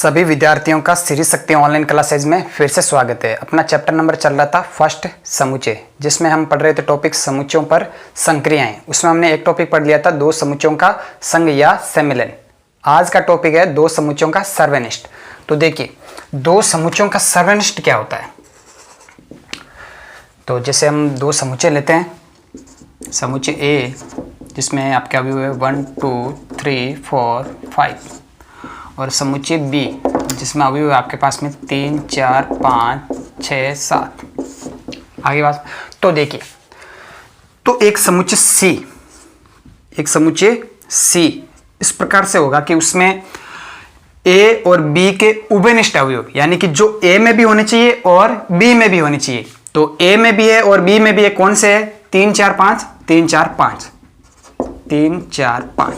सभी विद्यार्थियों का श्री शक्ति ऑनलाइन क्लासेज में फिर से स्वागत है। अपना चैप्टर नंबर चल रहा था फर्स्ट समुच्चय, जिसमें हम पढ़ रहे थे टॉपिक समुच्चयों पर संक्रियाएं। उसमें हमने एक टॉपिक पढ़ लिया था दो समुच्चयों का संघ या सम्मिलन। आज का टॉपिक है दो समुच्चयों का सर्वनिष्ठ। तो देखिए दो समुच्चयों का सर्वनिष्ठ क्या होता है। तो जैसे हम दो समुच्चय लेते हैं, समुच्चय ए जिसमें आपके अवयव है 1 2 3 4 5 और समुच्चय बी जिसमें अवयव है आपके पास में 3 4 5 6 7। आगे बात। तो देखिए तो एक समुच्चय सी इस प्रकार से होगा कि उसमें ए और बी के उभयनिष्ठ अवयव यानी कि जो ए में भी होने चाहिए और बी में भी होने चाहिए। तो ए में भी है और बी में भी है, कौन से है? 3 4 5 3 4 5 3 4 5।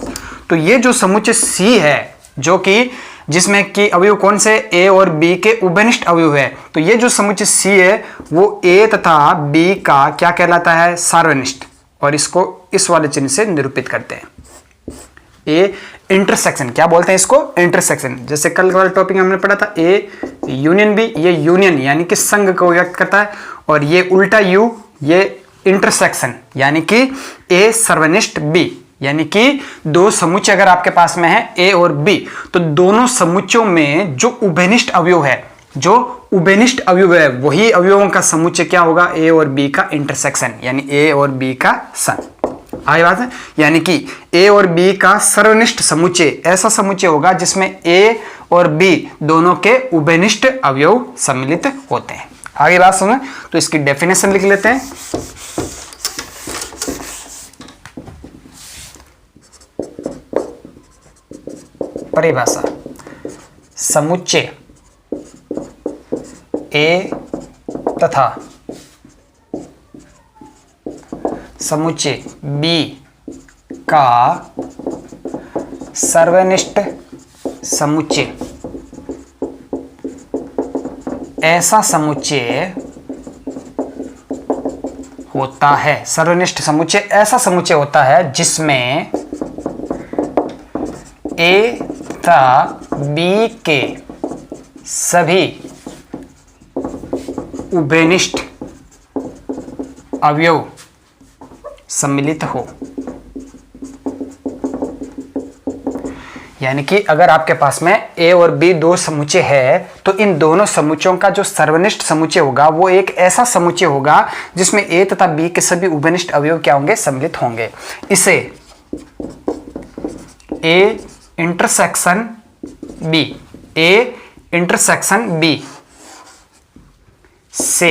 तो ये जो समुच्चय सी है जो कि जिसमें कि अवयव कौन से ए और बी के उभयनिष्ठ अवयव है, तो ये जो समुच्चय सी है वो ए तथा बी का क्या कहलाता है? सर्वनिष्ठ। और इसको इस वाले चिन्ह से निरूपित करते हैं। ए इंटरसेक्शन, क्या बोलते हैं इसको? इंटरसेक्शन। जैसे कल वाले टॉपिक में हमने पढ़ा था ए यूनियन बी, ये यूनियन यानी कि संघ को व्यक्त करता है, और ये उल्टा यू ये इंटरसेक्शन यानी कि ए सर्वनिष्ठ बी, यानी कि दो समुच्चय अगर आपके पास में है ए और बी, तो दोनों समुच्चयों में जो उभयनिष्ठ अवयव है वही अवयवों का समुच्चय क्या होगा? ए और बी का इंटरसेक्शन यानी ए और बी का संघ। आगे बात है, यानी कि ए और बी का सर्वनिष्ठ समुच्चय ऐसा समुच्चय होगा जिसमें ए और बी दोनों के उभयनिष्ठ अवयव सम्मिलित होते हैं। आगे बात सुनो, तो इसकी डेफिनेशन लिख लेते हैं। परिभाषा, समुच्चय ए तथा समुच्चय बी का सर्वनिष्ठ समुच्चय ऐसा समुच्चय होता है। सर्वनिष्ठ समुच्चय ऐसा समुच्चय होता है जिसमें ए तथा बी के सभी उभयनिष्ठ अवयव सम्मिलित हो। यानी कि अगर आपके पास में ए और बी दो समुच्चय है तो इन दोनों समुच्चयों का जो सर्वनिष्ठ समुच्चय होगा वो एक ऐसा समुच्चय होगा जिसमें ए तथा बी के सभी उभयनिष्ठ अवयव क्या होंगे? सम्मिलित होंगे। इसे ए इंटरसेक्शन बी से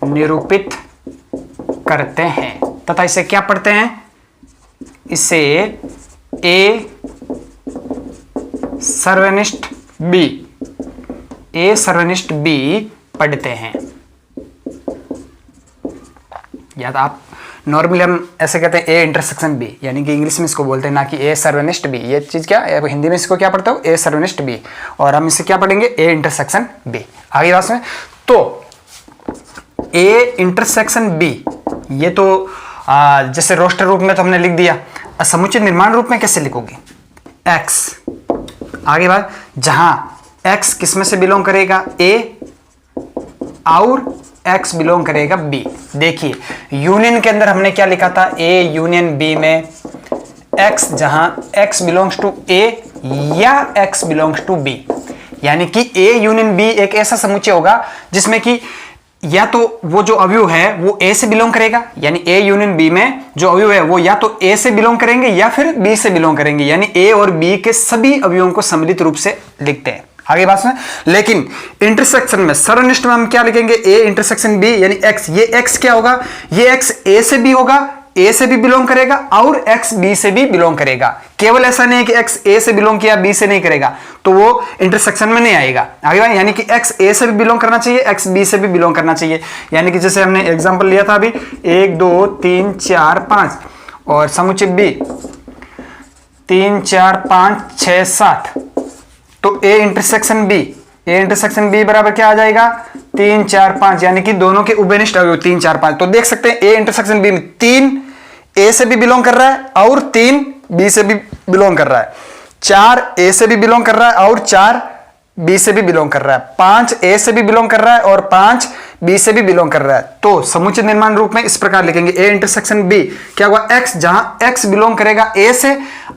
निरूपित करते हैं तथा इसे क्या पढ़ते हैं? इसे ए सर्वनिष्ठ बी पढ़ते हैं। याद आप नॉर्मली हम ऐसे कहते हैं ए इंटरसेक्शन बी, यानी कि इंग्लिश में इसको बोलते हैं, ना कि ए सर्वनिष्ठ बी। ये चीज क्या है? हिंदी में इसको क्या पढ़ते हो? ए सर्वनिष्ठ बी, और हम इसे क्या पढ़ेंगे? A intersection B. आगे बात में, तो ए इंटरसेक्शन बी ये तो जैसे रोस्टर रूप में तो हमने लिख दिया। समुच्चय निर्माण रूप में कैसे लिखोगे? एक्स। आगे बात, जहां एक्स किसमें से बिलोंग करेगा? ए, और एक्स बिलोंग करेगा बी। देखिए यूनियन के अंदर हमने क्या लिखा था? ए यूनियन बी में एक्स, जहां एक्स बिलोंग्स टू ए या एक्स बिलोंग्स टू बी, यानी कि ए यूनियन बी एक ऐसा समुच्चय होगा जिसमें कि या तो वो जो अवयव है वो ए से बिलोंग करेगा, यानी ए यूनियन बी में जो अवयव है वो या तो ए से बिलोंग करेंगे या फिर बी से बिलोंग करेंगे, यानी ए और बी के सभी अवयवों को सम्मिलित रूप से लिखते हैं। आगे बात सुन, लेकिन इंटरसेक्शन में सर्वनिष्ठ में हम क्या लिखेंगे? ए इंटरसेक्शन बी, यानी एक्स। ये एक्स क्या होगा? ये एक्स ए से भी होगा, ए से भी बिलोंग करेगा, और एक्स बी से भी बिलोंग करेगा। केवल ऐसा नहीं है कि एक्स ए से बिलोंग किया बी से नहीं करेगा, तो वो इंटरसेक्शन में नहीं आएगा। आगे बात, यानी कि एक्स ए से भी बिलोंग करना चाहिए, एक्स बी से भी बिलोंग करना चाहिए। यानी कि जैसे हमने एग्जांपल लिया था अभी 1 2 3 4 5, और समुच्चय बी 3 4 5 6 7, तो ए इंटरसेक्शन बी बराबर क्या आ जाएगा? 3 4 5, यानी कि दोनों के उभयनिष्ठ अवयव 3 4 5। तो देख सकते हैं ए इंटरसेक्शन बी में 3 ए से भी बिलोंग कर रहा है और 3 बी से भी बिलोंग कर रहा है। 4 ए से भी बिलोंग कर रहा है और 4 बी से भी बिलोंग कर रहा है, 5 ए से भी बिलोंग कर रहा है और 5 बी से भी बिलोंग कर रहा है। तो समुच्चय निर्माण रूप में इस प्रकार लिखेंगे ए इंटरसेक्शन बी, क्या हुआ x, जहां x बिलोंग करेगा ए से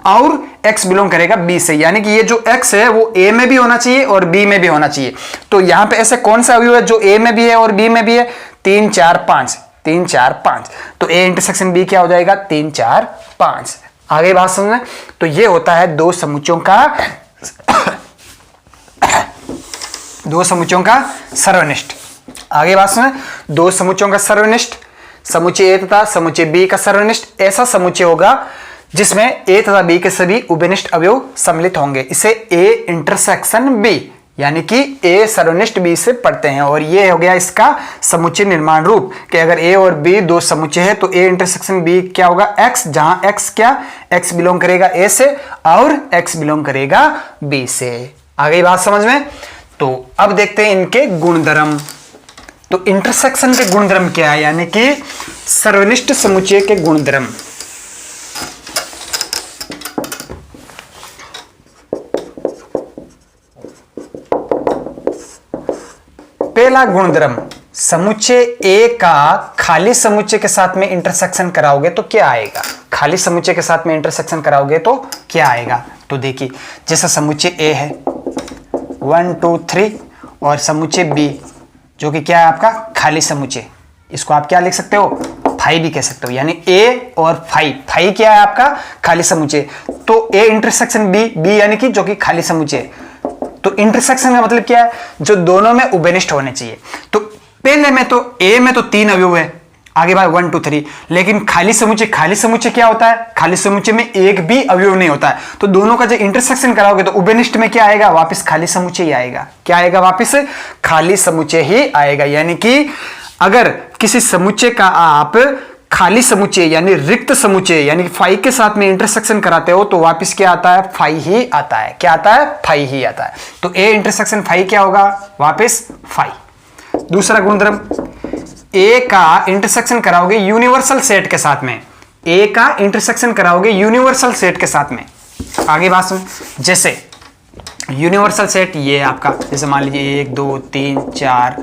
और x बिलोंग करेगा बी से, यानी कि ये जो x है वो a में भी होना चाहिए और b में भी होना चाहिए। तो यहां पे ऐसे कौन सा अवयव है जो a में भी है और b में भी है? 3 4 5, 3 4 5। तो a इंटरसेक्शन b क्या हो जाएगा? 3 4 5। आगे बात समझ में? तो ये होता है दो समुच्चयों का सर्वनिष्ठ। आगे बात सुने, दो समुच्चयों का सर्वनिष्ठ, समुच्चय ए तथा समुच्चय बी का सर्वनिष्ठ ऐसा समुच्चय होगा जिसमें ए तथा बी के सभी उभयनिष्ठ अवयव सम्मिलित होंगे। इसे ए इंटरसेक्शन बी यानी कि ए सर्वनिष्ठ बी से पढ़ते हैं। और ये हो गया इसका समुच्चय निर्माण रूप कि अगर ए और बी दो समुच्चय है तो ए इंटरसेक्शन बी क्या होगा? x, जहां x क्या? x बिलोंग करेगा ए से और x बिलोंग करेगा बी से। आगे बात समझ में? तो अब देखते हैं इनके गुणधर्म। तो इंटरसेक्शन के गुणधर्म क्या है, यानी कि सर्वनिष्ठ समुच्चय के गुणधर्म। पहला गुणधर्म, समुच्चय ए का खाली समुच्चय के साथ में इंटरसेक्शन कराओगे तो क्या आएगा? खाली समुच्चय के साथ में इंटरसेक्शन कराओगे तो क्या आएगा? तो देखिए, जैसा समुच्चय ए है 1 2 3 और समुच्चय बी जो कि क्या है आपका खाली समुच्चय, इसको आप क्या लिख सकते हो? फाई भी कह सकते हो, यानी ए और फाई। फाई क्या है आपका? खाली समुच्चय। तो ए इंटरसेक्शन बी, बी यानी कि जो कि खाली समुच्चय। तो इंटरसेक्शन का मतलब क्या है? जो दोनों में उभयनिष्ठ होने चाहिए। तो पहले में तो ए में तो 3 अवयव है, आगे बात 1 2 3, लेकिन खाली समुच्चय क्या होता है? खाली समुच्चय में एक भी अवयव नहीं होता है। तो दोनों का जो इंटरसेक्शन कराओगे तो उभयनिष्ठ में क्या आएगा? वापस खाली समुच्चय ही आएगा। क्या आएगा? वापस खाली समुच्चय ही आएगा। यानी कि अगर किसी समुच्चय का आप खाली समुच्चय यानी रिक्त समुच्चय यानी फाई के साथ में इंटरसेक्शन कराते हो तो वापस क्या आता है? फाई ही आता है। क्या आता है? फाई ही आता है। तो ए इंटरसेक्शन फाई क्या होगा? वापस फाई। दूसरा गुणधर्म, ए का इंटरसेक्शन कराओगे यूनिवर्सल सेट के साथ में। ए का इंटरसेक्शन कराओगे यूनिवर्सल सेट के साथ में। आगे बात सुन, जैसे यूनिवर्सल सेट ये आपका, जैसे मान लीजिए 1 2 3 4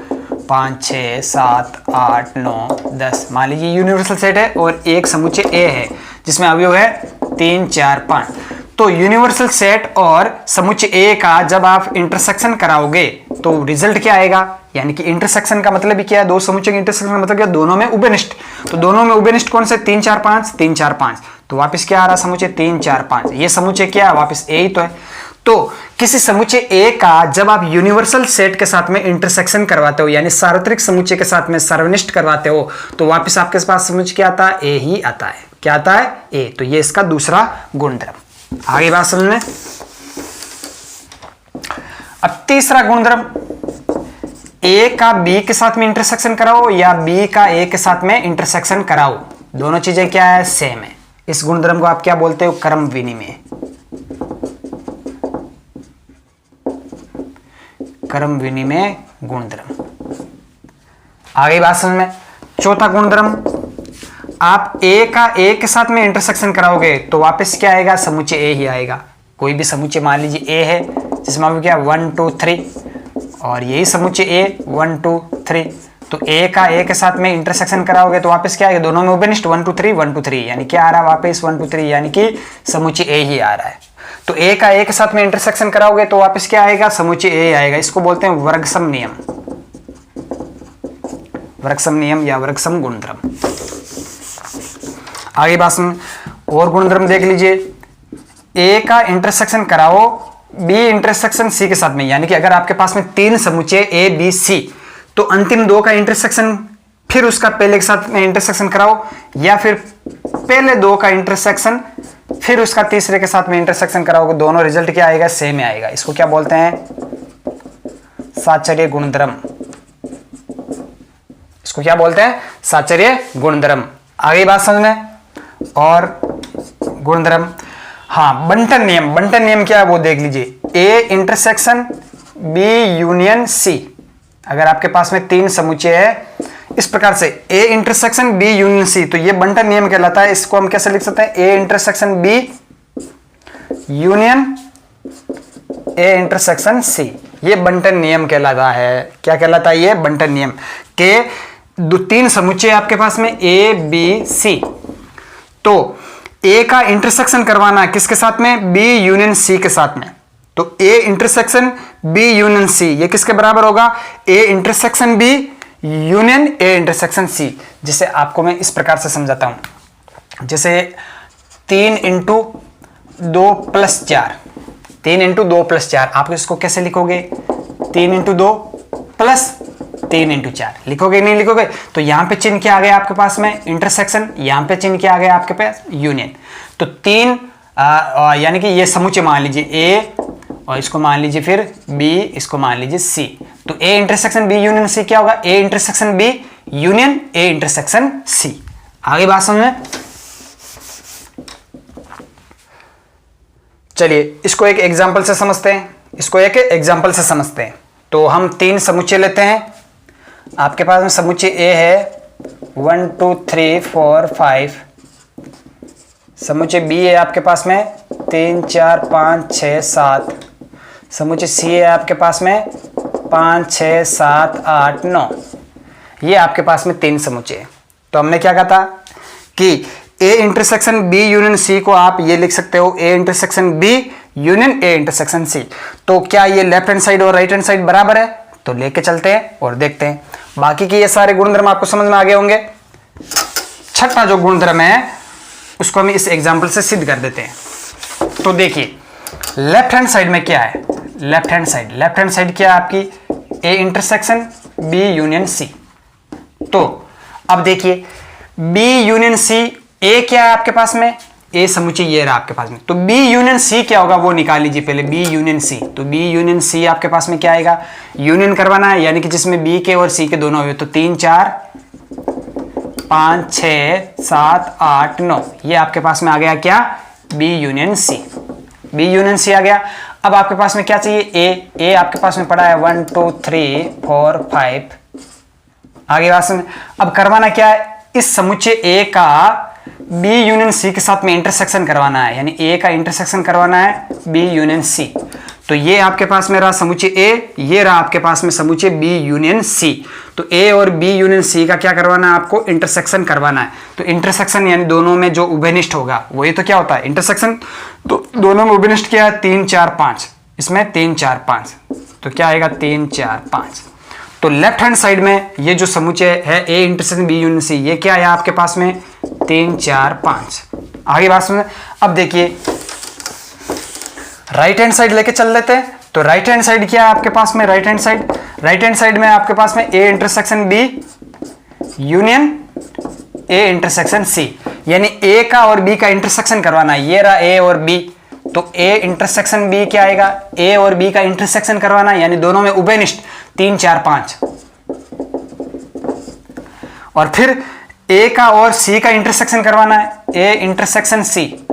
5 6 7 8 9 10, मान लीजिए यूनिवर्सल सेट है और एक समुच्चय ए है जिसमें अवयव है 3 4 5। तो यूनिवर्सल सेट और समुच्चय ए का जब आप इंटरसेक्शन कराओगे तो रिजल्ट क्या आएगा? यानी कि इंटरसेक्शन का मतलब क्या है? दो समुच्चय के इंटरसेक्शन का मतलब क्या? दोनों में उभयनिष्ठ। तो दोनों में उभयनिष्ठ कौन से? 3 4 5, 3 4 5। तो वापस क्या आ रहा? समुच्चय 3 4 5। ये समुच्चय क्या है? वापस ए ही तो है। तो किसी समुच्चय ए का जब आप यूनिवर्सल सेट के साथ में इंटरसेक्शन करवाते हो यानी सार्वत्रिक समुच्चय के साथ में सर्वनिष्ठ करवाते हो तो वापस आपके पास समुच्चय क्या आता है? ए ही आता है। क्या आता है? ए। तो ये इसका दूसरा गुणधर्म। आगे बात समझ। अब तीसरा गुणधर्म, ए का बी के साथ में इंटरसेक्शन कराओ या बी का ए के साथ में इंटरसेक्शन कराओ, दोनों चीजें क्या है? सेम है। इस गुणधर्म को आप क्या बोलते हो? क्रम विनिमय। क्रम विनिमय गुणधर्म। आगे बात समझ में। चौथा गुणधर्म, आप ए का ए के साथ में इंटरसेक्शन कराओगे तो वापस क्या आएगा? समुच्चय ए ही आएगा। कोई भी समुच्चय मान लीजिए ए है जिसमें क्या 1 2 3 और यही समुच्चय ए 1 2 3। तो ए का ए के साथ में इंटरसेक्शन कराओगे तो वापस क्या आएगा? दोनों में उभयनिष्ठ 1 2 3 1 2 3, यानी क्या आ रहा है? वापस 1 2 3 यानी कि समुच्चय ए ही आ रहा है। तो ए का ए के साथ में इंटरसेक्शन कराओगे तो वापस क्या आएगा? समुच्चय ए आएगा। इसको बोलते हैं वर्गसम नियम। वर्गसम नियम या वर्गसम गुणधर्म। आगे बात सुन, और गुणधर्म देख लीजिए। ए का इंटरसेक्शन कराओ बी इंटरसेक्शन सी के साथ में, यानी कि अगर आपके पास में 3 समुच्चय ए बी सी तो अंतिम 2 का इंटरसेक्शन फिर उसका पहले के साथ में इंटरसेक्शन कराओ या फिर पहले 2 का इंटरसेक्शन फिर उसका तीसरे के साथ में इंटरसेक्शन कराओगे, दोनों रिजल्ट क्या आएगा? सेम आएगा। इसको क्या बोलते हैं? साचर्य गुणधर्म। इसको क्या बोलते हैं? साचर्य गुणधर्म। आगे बात समझ में। और गुणधर्म, हाँ, बंटन नियम। बंटन नियम क्या है वो देख लीजिए। A intersection B union C, अगर आपके पास में 3 समुच्चय है इस प्रकार से A intersection B union C, तो ये बंटन नियम कहलाता है। इसको हम कैसे लिख सकते हैं? A intersection B union A intersection C, ये बंटन नियम कहलाता है। क्या कहलाता है? ये बंटन नियम के तीन समुच्चय आपके पास में ए बी सी, तो ए का इंटरसेक्शन करवाना है किसके साथ में? बी यूनियन सी के साथ में। तो A intersection B union C ये किसके बराबर होगा? A intersection B union A intersection C. जिसे आपको मैं इस प्रकार से समझाता हूं, जैसे 3 इंटू 2 प्लस 4, 3 इंटू 2 प्लस 4, आप इसको कैसे लिखोगे? 3 इंटू 2 प्लस 3 इंटू 4 लिखोगे नहीं लिखोगे? तो यहां पे चिन्ह क्या आ गया आपके पास में? इंटरसेक्शन। यहां पे चिन्ह क्या आ गया आपके पास? यूनियन। तो 3 यानी कि ये समुच्चय मान लीजिए ए, और इसको मान लीजिए फिर बी, इसको मान लीजिए सी। तो A intersection B union C क्या होगा? A intersection B union A intersection C. आगे बात समझ में? चलिए इसको एक एग्जांपल से समझते हैं, इसको एक एग्जांपल से समझते हैं। तो हम 3 समुच्चय लेते हैं। आपके पास में समुच्चय ए है 1 2 3 4 5, समुच्चय बी है आपके पास में 3 4 5 6 7, समुच्चय सी है आपके पास में 5 6 7 8 9। ये आपके पास में 3 समुच्चय। तो हमने क्या कहा था कि A intersection B union C को आप ये लिख सकते हो A intersection B union A intersection C. तो क्या ये लेफ्ट हैंड साइड और राइट हैंड साइड बराबर है? तो लेके चलते हैं और देखते हैं। बाकी के ये सारे गुणधर्म आपको समझ में आ गए होंगे। छठा जो गुणधर्म है उसको हम इस एग्जांपल से सिद्ध कर देते हैं। तो देखिए लेफ्ट हैंड साइड में क्या है? लेफ्ट हैंड साइड क्या है आपकी? A intersection B union C. तो अब देखिए बी यूनियन सी, ए क्या है आपके पास में? ए समुच्चय ये रहा आपके पास में। तो बी यूनियन सी क्या होगा वो निकाल लीजिए पहले। बी यूनियन सी, तो बी यूनियन सी आपके पास में क्या आएगा? यूनियन करवाना है, यानी कि जिसमें बी के और सी के दोनों हुए। तो 3 4 5 6 7 8 9, ये आपके पास में आ गया क्या? B union C. B union C आ गया। अब आपके पास में क्या चाहिए? ए आपके पास में पड़ा है 1 2 3 4 5। आगे बात में अब करवाना क्या है? इस समुच्चय ए का बी यूनियन सी के साथ में इंटरसेक्शन करवाना है, यानी ए का इंटरसेक्शन करवाना है बी यूनियन सी। तो ये आपके पास में रहा समुच्चय ए, ये रहा आपके पास में समुच्चय बी यूनियन सी। तो ए और बी यूनियन सी का क्या करवाना है? आपको इंटरसेक्शन करवाना है। तो इंटरसेक्शन यानी दोनों में जो उभयनिष्ठ होगा वही तो क्या होता है? इंटरसेक्शन। तो दोनों में उभयनिष्ठ क्या है? 3 4 5, इसमें 3 4 5, तो क्या आएगा? 3 4 5। तो लेफ्ट हैंड साइड में ये जो समुच्चय है A intersection B union C, ये क्या है आपके पास में? 3 4 5। आगे बात सुनिए। अब देखिए राइट हैंड साइड लेके चल लेते हैं। तो राइट हैंड साइड क्या है आपके पास में? राइट हैंड साइड में आपके पास में A intersection B union A intersection C, यानी ए का और बी का इंटरसेक्शन करवाना है। ये रहा ए और बी, तो ए इंटरसेक्शन बी क्या आएगा? ए और बी का इंटरसेक्शन करवाना है, यानी दोनों में उभयनिष्ठ 3 4 5। और फिर ए का और सी का इंटरसेक्शन करवाना है, ए इंटरसेक्शन सी।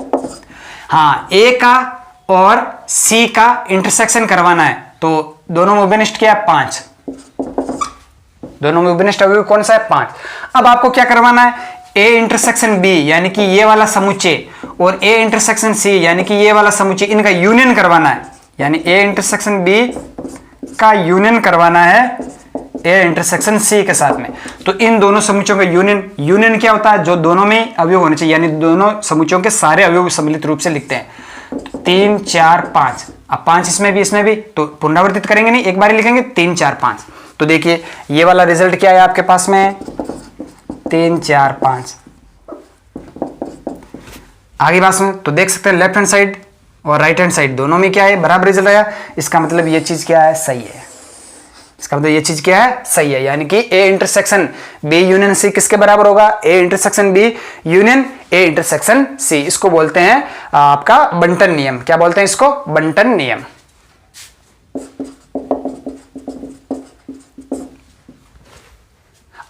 हाँ, ए का और सी का इंटरसेक्शन करवाना है, तो दोनों में उभयनिष्ठ क्या है? 5। दोनों में उभयनिष्ठ अवयव कौन सा है? 5। अब आपको क्या करवाना है? ए इंटरसेक्शन बी यानी कि ये वाला समुच्चय और ए इंटरसेक्शन सी यानी कि ये वाला समुच्चय, इनका यूनियन करवाना है, यानी ए इंटरसेक्शन बी का यूनियन करवाना है ए इंटरसेक्शन सी के साथ में। तो इन दोनों समुच्चयों का यूनियन क्या होता है? जो दोनों में अवयव होने चाहिए, यानी दोनों समुच्चयों के सारे अवयव सम्मिलित रूप से लिखते हैं। 3 4 5, अब 5 इसमें भी, तो पुनरावर्तित करेंगे नहीं, एक बार लिखेंगे 3 4 5। तो देखिए ये वाला रिजल्ट क्या है आपके पास में? 3 4 5। आगे बात सुनो। तो देख सकते हैं लेफ्ट हैंड साइड और राइट हैंड साइड दोनों में क्या है? बराबर रिजल्ट आया। इसका मतलब ये चीज क्या है? सही है। इसका मतलब ये चीज क्या है? सही है, यानी कि A intersection B union C किसके बराबर होगा? A intersection B union A intersection C. इसको बोलते हैं आपका बंटन नियम। क्या बोलते हैं इसको? बंटन नियम।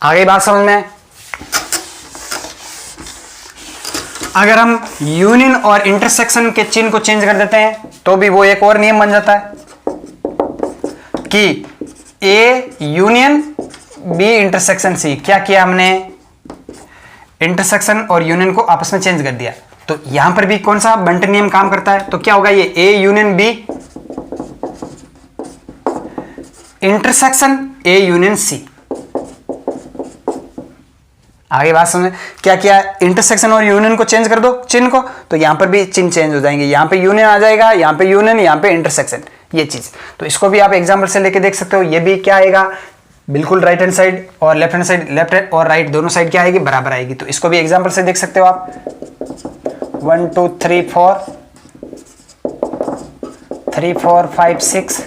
आगे बात समझ में। अगर हम यूनियन और इंटरसेक्शन के चिन्ह को चेंज कर देते हैं तो भी वो एक और नियम बन जाता है कि A union B intersection C. क्या किया हमने? इंटरसेक्शन और यूनियन को आपस में चेंज कर दिया। तो यहां पर भी कौन सा बंटन नियम काम करता है, तो क्या होगा ये A union B intersection A union C. आगे बात समझ, क्या किया, इंटरसेक्शन और यूनियन को चेंज कर दो चिन्ह को, तो यहां पर भी चिन्ह चेंज हो जाएंगे, यहां पे यूनियन आ जाएगा, यहां पे यूनियन, यहां पे इंटरसेक्शन, ये चीज। तो इसको भी आप एग्जांपल से लेके देख सकते हो। ये भी क्या आएगा, बिल्कुल राइट हैंड साइड और लेफ्ट हैंड साइड, लेफ्ट और राइट दोनों साइड क्या आएगी, बराबर आएगी। तो इसको भी एग्जांपल से देख सकते हो आप। 1 2 3 4 3 4 5 6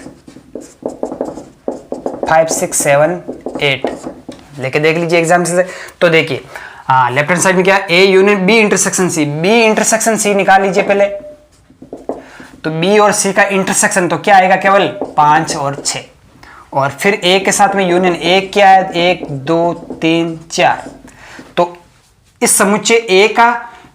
5 6 7 8 लेके देख लीजिए एग्जाम से। तो देखिए लेफ्ट हैंड साइड में क्या, A union B intersection C, B intersection C निकाल लीजिए पहले। तो बी और सी का इंटरसेक्शन तो क्या आएगा, केवल 5 और 6, और फिर ए के साथ में यूनियन, ए क्या है, 1 2 3 4। तो इस समुच्चय ए का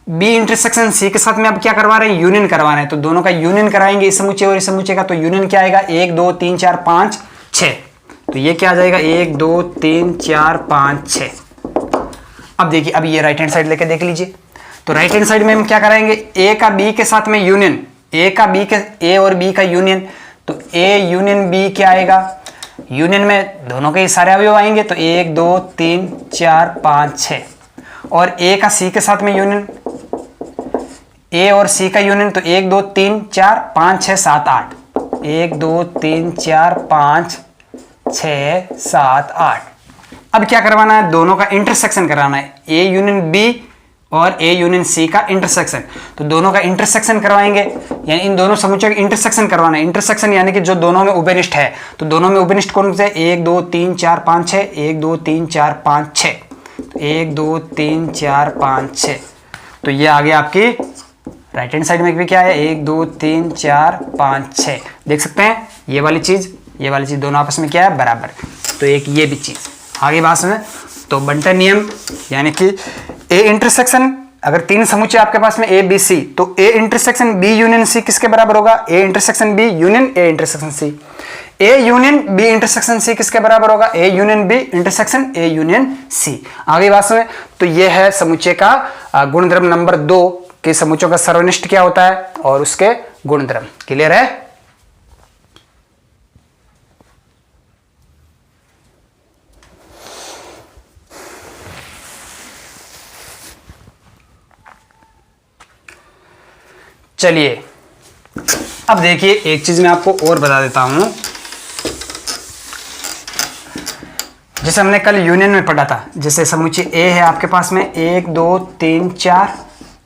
बी इंटरसेक्शन सी के साथ में अब क्या करवा रहे हैं, यूनियन करवा रहे हैं। तो दोनों का यूनियन कराएंगे, इस समुच्चय और इस समुच्चय का। तो यूनियन क्या आएगा, 1 2 3 4 5 6। तो ये क्या आ जाएगा, 1 2 3 4 5 6। अब देखिए, अब ये राइट हैंड साइड लेके देख लीजिए। तो राइट हैंड साइड में हम क्या कराएंगे, ए का बी के साथ में यूनियन, ए का बी के, ए और बी का यूनियन। तो ए यूनियन बी क्या आएगा, यूनियन में दोनों के सारे अवयव आएंगे। तो 1 2 3 4 5 6। और ए का सी के साथ में यूनियन, ए और सी का यूनियन। तो 1 2 3 4 5 6 7 8। 1 2 3 4 5 6 7 8। अब क्या करवाना है, दोनों का इंटरसेक्शन कराना है, ए यूनियन बी और ए यूनियन सी का इंटरसेक्शन। तो दोनों का इंटरसेक्शन करवाएंगे, यानी इन दोनों समुच्चयों का इंटरसेक्शन करवाना है। इंटरसेक्शन यानी कि जो दोनों में उभयनिष्ठ है। तो दोनों में उभयनिष्ठ कौन से, 1 2 3 4 5 6, 1 2 3 4 5 6, 1 2 3 4 5 6। तो ये आ गया आपकी राइट हैंड साइड में भी क्या है, 1 2 3 4 5 6। देख सकते हैं ये वाली चीज, ये वाली चीज दोनों आपस में क्या है, बराबर। तो एक ये भी चीज आगे बात सुने। तो बंटन नियम यानी कि ए इंटरसेक्शन, अगर तीन समुच्चय आपके पास में ए बी सी, तो A intersection B union C किसके बराबर होगा, A intersection B union A intersection C. A union B intersection C किसके बराबर होगा, A union B intersection A union C. आगे बात सुने। तो यह है समुच्चय का गुणधर्म नंबर 2 कि समुच्चयों का सर्वनिष्ठ क्या होता है और उसके गुणधर्म। क्लियर है। चलिए अब देखिए, एक चीज मैं आपको और बता देता हूं, जैसे हमने कल यूनियन में पढ़ा था। जैसे समुच्चय ए है आपके पास में 1 2 3 4,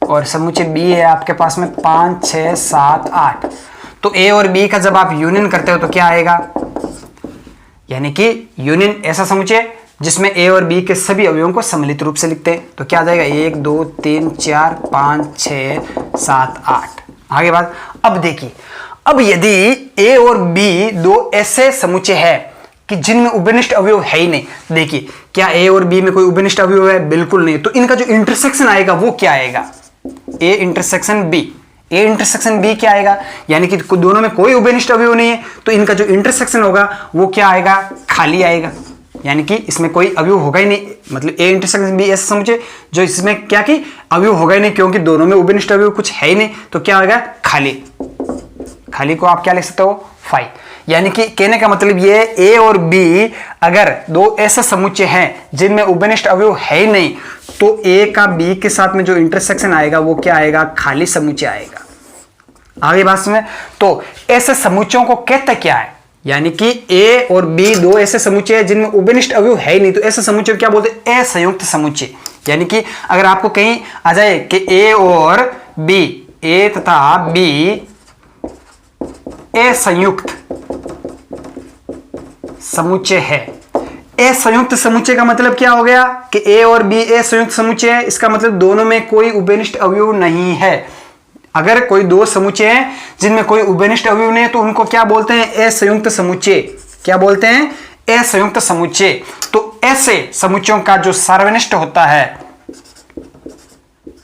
और समुच्चय बी है आपके पास में 5 6 7 8। तो ए और बी का जब आप यूनियन करते हो तो क्या आएगा, यानी कि यूनियन ऐसा समुच्चय जिसमें ए और बी के सभी अवयवों को सम्मिलित रूप से लिखते हैं। तो क्या आ जाएगा, 1 2 3 4 5 6 7 8। आगे बात, अब देखिए, अब यदि ए और बी दो ऐसे समुच्चय है कि जिनमें उभयनिष्ठ अवयव है ही नहीं। देखिए, क्या ए और बी में कोई उभयनिष्ठ अवयव है, बिल्कुल नहीं। तो इनका जो इंटरसेक्शन आएगा वो क्या आएगा, A intersection B. A intersection B क्या आएगा, यानी कि दोनों में कोई उभयनिष्ठ अवयव नहीं है। तो इनका जो इंटरसेक्शन होगा वो क्या आएगा, खाली आएगा, यानी कि इसमें कोई अवयव होगा ही नहीं। मतलब ए इंटरसेक्शन बी ऐसा समुच्चय जो इसमें क्या कि अवयव होगा ही नहीं, क्योंकि दोनों में उभयनिष्ठ अवयव कुछ है ही नहीं। तो क्या होगा, खाली। खाली को आप क्या लिख सकते हो, फाई। यानी कि कहने का मतलब ये, ए और बी अगर दो ऐसे समुच्चय हैं जिनमें उभयनिष्ठ अवयव है ही नहीं, तो ए का बी के साथ में जो इंटरसेक्शन आएगा वो क्या आएगा, खाली समुच्चय आएगा। आगे बात सुने। तो ऐसे समुच्चयों को कहते क्या है, यानी कि ए और बी दो ऐसे समुच्चय हैं जिनमें उभयनिष्ठ अवयव है ही नहीं, तो ऐसे समुच्चय क्या बोलते हैं, असंयुक्त समुच्चय। यानी कि अगर आपको कहीं आ जाए कि ए और बी, ए तथा बी असंयुक्त समुच्चय है। असंयुक्त समुच्चय का मतलब क्या हो गया कि ए और बी असंयुक्त समुच्चय है, इसका मतलब दोनों में कोई उभयनिष्ठ अवयव नहीं है। अगर कोई दो समुच्चय हैं जिनमें कोई उभयनिष्ठ अवयव नहीं है तो उनको क्या बोलते हैं, असंयुक्त समुच्चय। क्या बोलते हैं, असंयुक्त समुच्चय। तो ऐसे समुच्चयों का जो सार्वनिष्ठ होता है,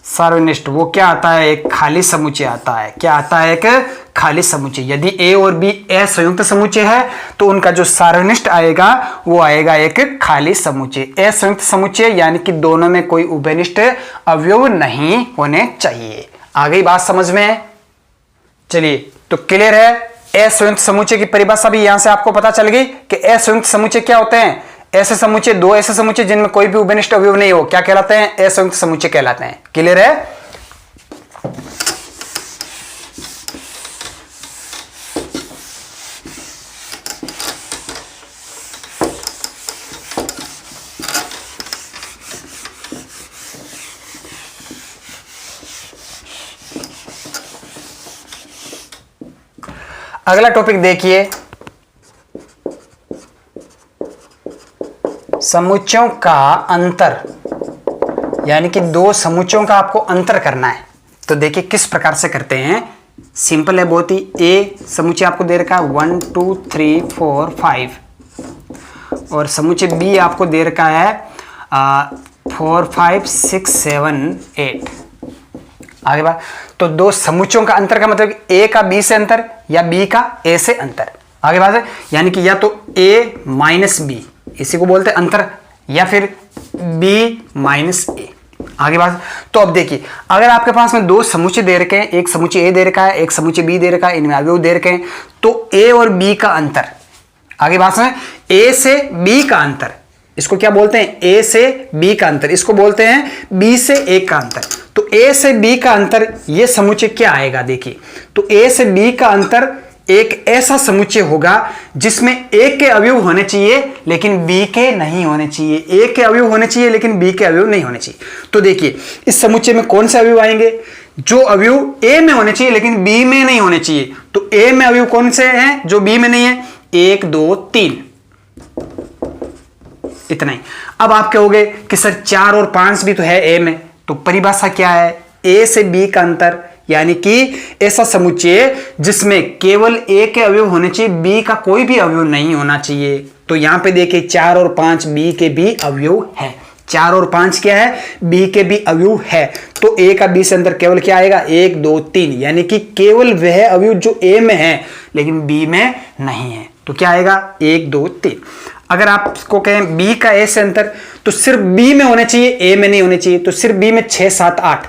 सार्वनिष्ठ, वो क्या आता है, एक खाली समुच्चय आता है। क्या आता है, एक खाली समुच्चय। यदि ए और बी असंयुक्त समुच्चय है तो उनका जो सार्वनिष्ठ आएगा वो आएगा एक खाली समुच्चय। असंयुक्त समुच्चय यानी कि दोनों में कोई उभयनिष्ठ अवयव नहीं होने चाहिए। आ गई बात समझ में? चलिए, तो क्लियर है। असंयुक्त समुच्चय की परिभाषा भी यहां से आपको पता चल गई कि असंयुक्त समुच्चय क्या होते हैं। ऐसे समुच्चय, दो ऐसे समुच्चय जिनमें कोई भी उभयनिष्ठ अवयव नहीं हो, क्या कहलाते हैं? असंयुक्त समुच्चय कहलाते हैं। क्लियर है? अगला टॉपिक देखिए, समुच्चयों का अंतर, यानी कि दो समुच्चयों का आपको अंतर करना है। तो देखिए किस प्रकार से करते हैं। सिंपल है बहुत ही। ए समुच्चय आपको दे रखा है 1 2 3 4 5 और समुच्चय बी आपको दे रखा है 4 5 6 7 8। आगे बात, तो दो समुच्चयों का अंतर का मतलब ए का बी से अंतर या बी का ए से अंतर। आगे बात है, यानी कि या तो ए माइनस बी, इसी को बोलते हैं अंतर, या फिर बी माइनस ए। आगे बात, तो अब देखिए अगर आपके पास में दो समुच्चय दे रखे हैं, एक समुच्चय ए दे रखा है, एक समुच्चय बी दे रखा है, इनमें अवयव दे रखे हैं, तो ए और बी का अंतर, आगे बात में ए से बी का अंतर, इसको क्या बोलते हैं? ए से बी का अंतर, इसको बोलते हैं बी से ए का अंतर। तो ए से बी का अंतर, ये समुच्चय क्या आएगा? देखिए, तो ए से बी का अंतर एक ऐसा समुच्चय होगा जिसमें ए के अवयव होने चाहिए लेकिन बी के नहीं होने चाहिए, ए के अवयव होने चाहिए लेकिन बी के अवयव नहीं होने चाहिए। तो देखिए इस समुच्चय में कौन से अवयव आएंगे? जो अवयव ए में होने चाहिए लेकिन बी में नहीं होने चाहिए। तो ए में अवयव कौन से हैं जो बी में नहीं है? 1 2 3, इतना ही। अब आप कहोगे कि सर 4 और 5 भी तो है ए में, तो परिभाषा क्या है? ए से बी का अंतर, यानी कि ऐसा समुच्चय जिसमें केवल ए के अवयव होने चाहिए, बी का कोई भी अवयव नहीं होना चाहिए। तो यहां पे देखिए 4 और 5 बी के भी अवयव है। 4 और 5 क्या है? बी के भी अवयव है। तो ए का बी से अंतर केवल क्या आएगा? 1 2 3, यानी कि केवल वह अवयव जो ए में है लेकिन बी में नहीं है। तो क्या आएगा? 1 2 3। अगर आपको कहें बी का ए से अंतर, तो सिर्फ बी में होने चाहिए, ए में नहीं होने चाहिए। तो सिर्फ बी में 6 7 8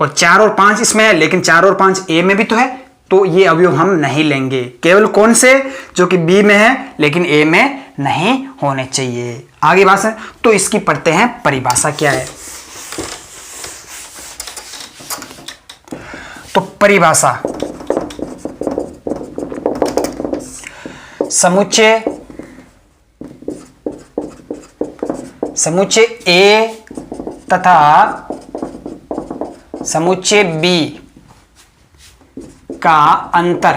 और 4 और 5 इसमें है, लेकिन 4 और 5 ए में भी तो है, तो ये अवयव हम नहीं लेंगे। केवल कौन से? जो कि बी में है लेकिन ए में नहीं होने चाहिए। आगे बात है, तो इसकी पढ़ते हैं परिभाषा क्या है। तो परिभाषा, समुच्चय ए तथा समुच्चय बी का अंतर।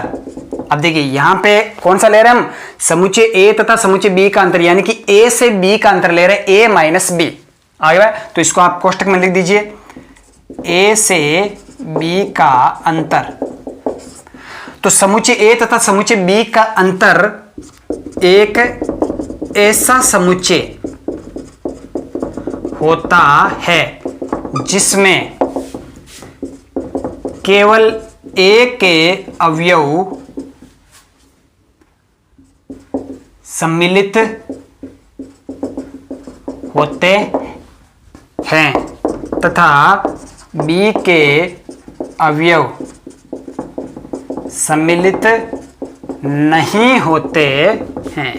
अब देखिए यहां पे कौन सा ले रहे हैं हम? समुच्चय ए तथा समुच्चय बी का अंतर, यानी कि ए से बी का अंतर ले रहे हैं, ए माइनस बी। आगे बात, तो इसको आप कोष्टक में लिख दीजिए, ए से बी का अंतर। तो समुच्चय ए तथा समुच्चय बी का अंतर एक ऐसा समुच्चय होता है जिसमें केवल ए के अवयव सम्मिलित होते हैं तथा बी के अवयव सम्मिलित नहीं होते हैं।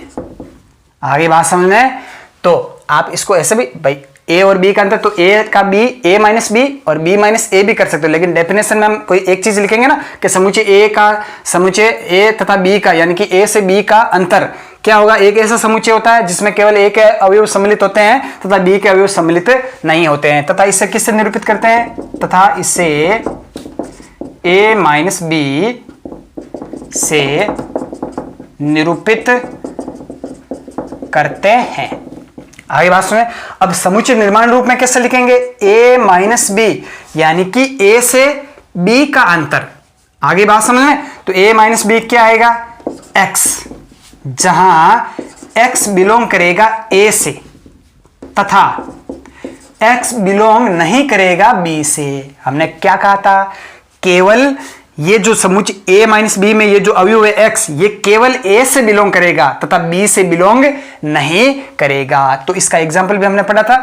आगे बात समझ में? तो आप इसको ऐसे भी, भाई ए और बी का अंतर, तो ए का बी, ए माइनस बी और बी माइनस ए भी कर सकते हो, लेकिन डेफिनेशन में हम कोई एक चीज लिखेंगे ना कि समुच्चय ए का, समुच्चय ए तथा बी का, यानी कि ए से बी का अंतर क्या होगा? एक ऐसा समुच्चय होता है जिसमें केवल ए के अवयव सम्मिलित होते हैं तथा बी के अवयव सम्मिलित नहीं होते हैं। तथा इसे किससे निरूपित करते हैं? तथा इसे ए माइनस बी से निरूपित करते हैं। आगे बात सुने। अब समुच्चय निर्माण रूप में कैसे लिखेंगे? a माइनस बी, यानी कि a से b का अंतर। आगे बात समझ में? तो a माइनस बी क्या आएगा? x, जहां x बिलोंग करेगा a से तथा x बिलोंग नहीं करेगा b से। हमने क्या कहा था? केवल ये जो समुच्चय a माइनस बी में ये जो अवयव है x, ये केवल a से बिलोंग करेगा तथा b से बिलोंग नहीं करेगा। तो इसका एग्जाम्पल भी हमने पढ़ा था।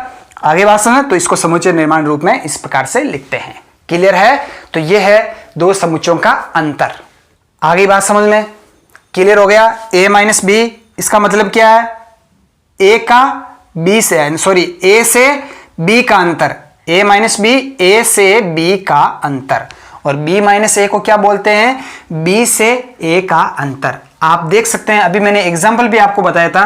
आगे बात समझ, तो इसको समुच्चय निर्माण रूप में इस प्रकार से लिखते हैं। क्लियर है? तो ये है दो समुच्चयों का अंतर। आगे बात समझ में क्लियर हो गया? a माइनस बी, इसका मतलब क्या है? a का b से, सॉरी a से b का अंतर, a माइनस बी, a से b का अंतर, और b माइनस ए को क्या बोलते हैं? b से a का अंतर। आप देख सकते हैं, अभी मैंने एग्जाम्पल भी आपको बताया था,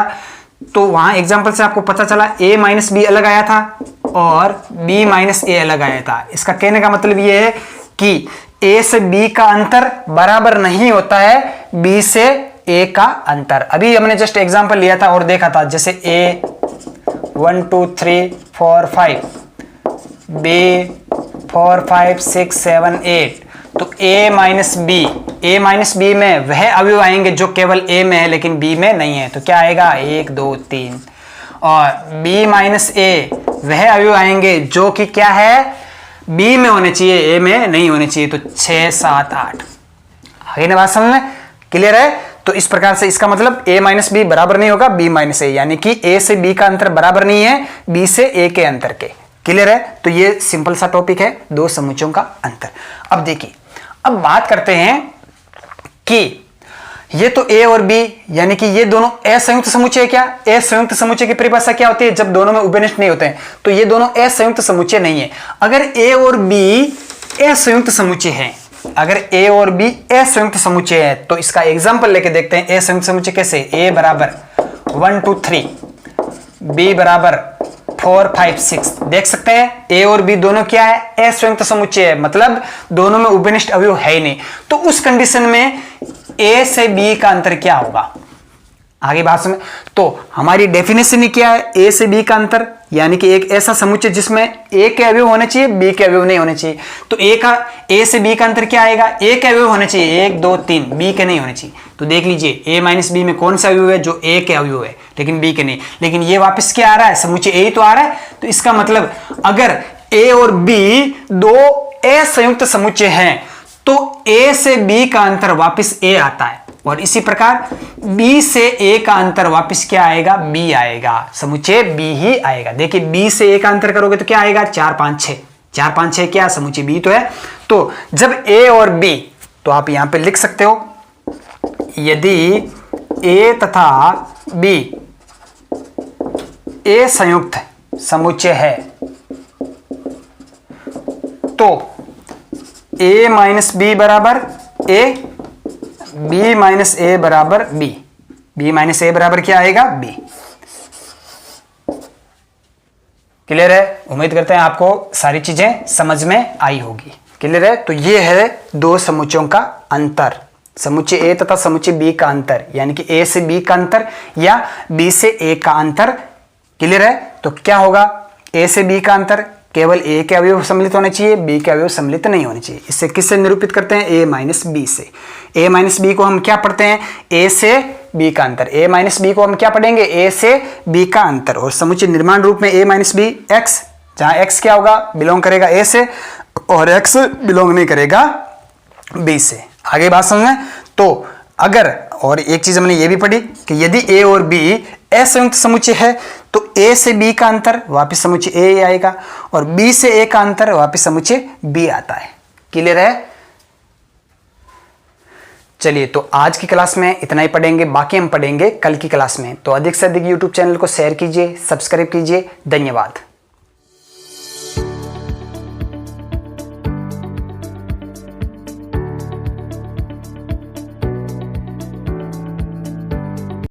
तो वहां एग्जाम्पल से आपको पता चला a माइनस बी अलग आया था और b माइनस ए अलग आया था। इसका कहने का मतलब ये है कि a से b का अंतर बराबर नहीं होता है b से a का अंतर। अभी हमने जस्ट एग्जाम्पल लिया था और देखा था, जैसे a 1 2 3 4 5, b 4 5 6 7 8, तो a माइनस बी में वह अवयव आएंगे जो केवल a में है लेकिन b में नहीं है, तो क्या आएगा? 1 2 3। और b माइनस ए वह अवयव आएंगे जो कि क्या है? b में होने चाहिए, a में नहीं होने चाहिए, तो 6 7 8। आगे ना बात समझ में क्लियर है? तो इस प्रकार से इसका मतलब a माइनस बी बराबर नहीं होगा b माइनस ए, यानी कि a से b का अंतर बराबर नहीं है b से a के अंतर के। क्लियर है? तो ये सिंपल सा टॉपिक है, दो समुच्चयों का अंतर। अब देखिए, अब बात करते हैं कि ये तो a और b, यानी कि ये दोनों असंयुक्त समुच्चय है। क्या असंयुक्त समुच्चय की परिभाषा क्या होती है? जब दोनों में उभयनिष्ठ नहीं होते हैं, तो ये दोनों असंयुक्त समुच्चय नहीं है। अगर a और b असंयुक्त समुच्चय है, अगर a और b असंयुक्त समुच्चय है, तो इसका एग्जांपल लेके देखते हैं। असंयुक्त समुच्चय कैसे? a बराबर 1 2 3, b बराबर 4 5 6। देख सकते हैं a और b दोनों क्या है? असंयुक्त समुच्चय है, मतलब दोनों में उभयनिष्ठ अवयव है ही नहीं। तो उस कंडीशन में a से b का अंतर क्या होगा? आगे बात सुने, तो हमारी डेफिनेशन ही क्या है? a से b का अंतर, यानी कि एक ऐसा समुच्चय जिसमें a के अवयव होने चाहिए, b के अवयव नहीं होने चाहिए। तो a से b का अंतर क्या आएगा? a के अवयव होने चाहिए 1 2 3, b के नहीं होने चाहिए। तो देख लीजिए a माइनस बी में कौन सा अवयव है? जो a के अवयव है लेकिन b के नहीं। लेकिन ये वापस क्या आ रहा है? समुच्चय a ही तो आ रहा है। तो इसका मतलब अगर a और b दो असंयुक्त समुच्चय हैं, तो a से b का अंतर वापस a आता है, और इसी प्रकार b से a का अंतर वापस क्या आएगा? b आएगा, समुच्चय b ही आएगा। देखिए b से a का अंतर करोगे तो क्या आएगा? 4 5 6, 4 5 6 क्या? समुच्चय b तो है। तो जब a और b, तो आप यहां पे लिख सकते हो, यदि a तथा b a संयुक्त समुच्चय है, तो a माइनस बी बराबर a, b माइनस ए बराबर b, b माइनस ए बराबर क्या आएगा? b। क्लियर है? उम्मीद करते हैं आपको सारी चीजें समझ में आई होगी। क्लियर है? तो ये है दो समुच्चयों का अंतर, समुच्चय a तथा समुच्चय b का अंतर, यानी कि a से b का अंतर या b से a का अंतर। क्लियर है? तो क्या होगा? a से b का अंतर केवल a के अवयव सम्मिलित होने चाहिए, b के अवयव सम्मिलित नहीं होने चाहिए। इससे किससे निरूपित करते हैं? a माइनस b से। a माइनस b को हम क्या पढ़ते हैं? a से b का अंतर। a माइनस b को हम क्या पढ़ेंगे? a से b का अंतर। और समुच्चय निर्माण रूप में a माइनस b x, जहां x क्या होगा? बिलोंग करेगा a से, और x बिलोंग नहीं करेगा b से। आगे बात समझ में? तो अगर, और एक चीज हमने ये भी पढ़ी कि यदि a और b असंयुक्त समुच्चय है, तो a से b का अंतर वापस समुच्चय a आएगा, और b से a का अंतर वापस समुच्चय b आता है। क्लियर है? चलिए, तो आज की क्लास में इतना ही पढ़ेंगे, बाकी हम पढ़ेंगे कल की क्लास में। तो अधिक से अधिक YouTube चैनल को शेयर कीजिए, सब्सक्राइब कीजिए। धन्यवाद।